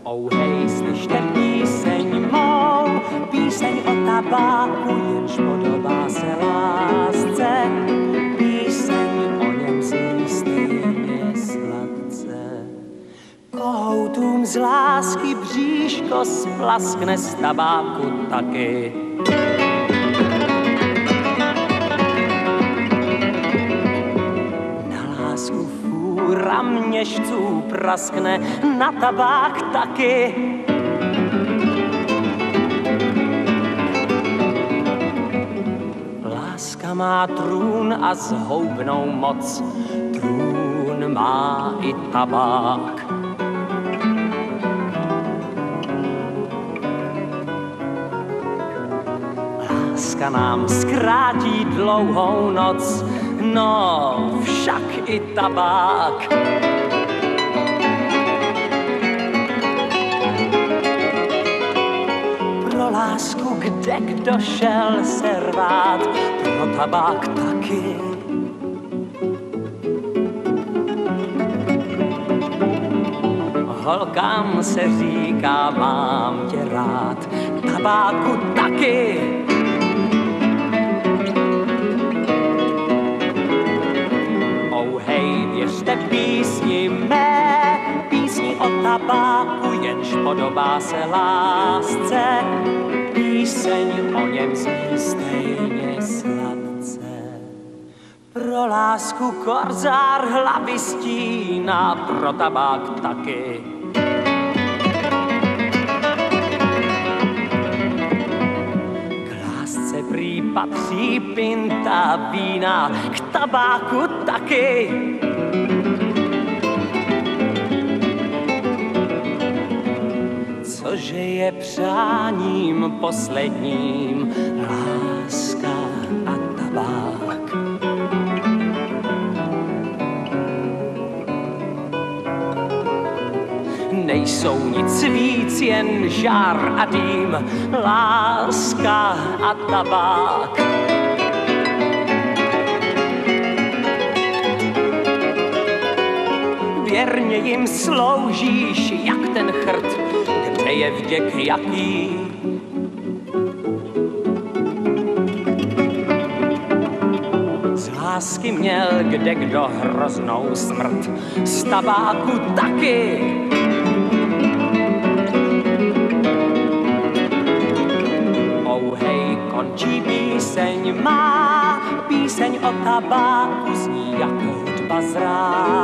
Hej, slyšte píseň mou, píseň o tabáku, jenž podobá se lásce. Píseň o něm zní stejně sladce. Kohoutům z lásky bříško splaskne, z tabáku taky. Fůra měšců praskne, na tabák taky. Láska má trůn a zhoubnou moc, trůn má i tabák. Láska nám zkrátí dlouhou noc, no však i tabák. Pro lásku kde kdo šel se rvát, pro tabák taky. Holkám se říká, mám tě rád, tabáku taky. Věřte písni mé, písni o tabáku, jenž podobá se lásce. Píseň o něm zní stejně sladce. Pro lásku korzár hlavy stíná, pro tabák taky. K lásce prý patří pinta vína, k tabáku taky. Cože je přáním posledním, láska a tabák. Nejsou nic víc, jen žár a dým, láska a tabák. Věrně jim sloužíš, jak ten chrt, kde je vděk jaký. Z lásky měl kdekdo hroznou smrt, z tabáku taky. Hej, končí píseň má, píseň o tabáku zní jako hudba z rád.